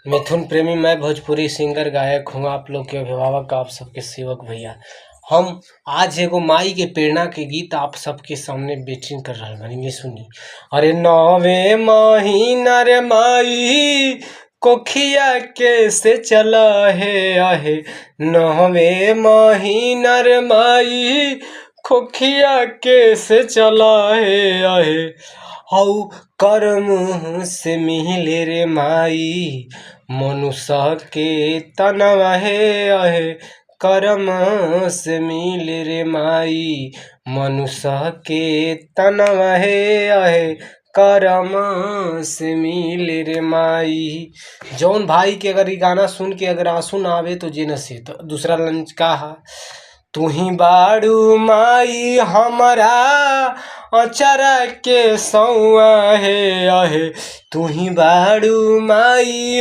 मिथुन प्रेमी, मैं भोजपुरी सिंगर गायक हूँ, आप लोग के अभिभावक, आप सबके सेवक भैया। हम आज एगो माई के प्रेरणा के गीत आप सबके सामने बेटिंग कर रहल बानी। ये सुनी। अरे नौवे महीना रे माई कोखिया के से चला है आहे, नौवे महीना रे माई खोखिया के से चला है आहे। हऊ कर मुँह से मिले रे माई मनुष्य के तनवा है आहे, करम से मिले रे माई मनुष्य के तनवा है आहे, करम से मिले रे माई। जौन भाई के अगर ये गाना सुन के अगर आंसू ना आवे तो जे न से तो दूसरा लंच का हा। तू ही बाड़ू माई हमारा अचरा के सौआ है आहे, तू ही बाड़ू माई।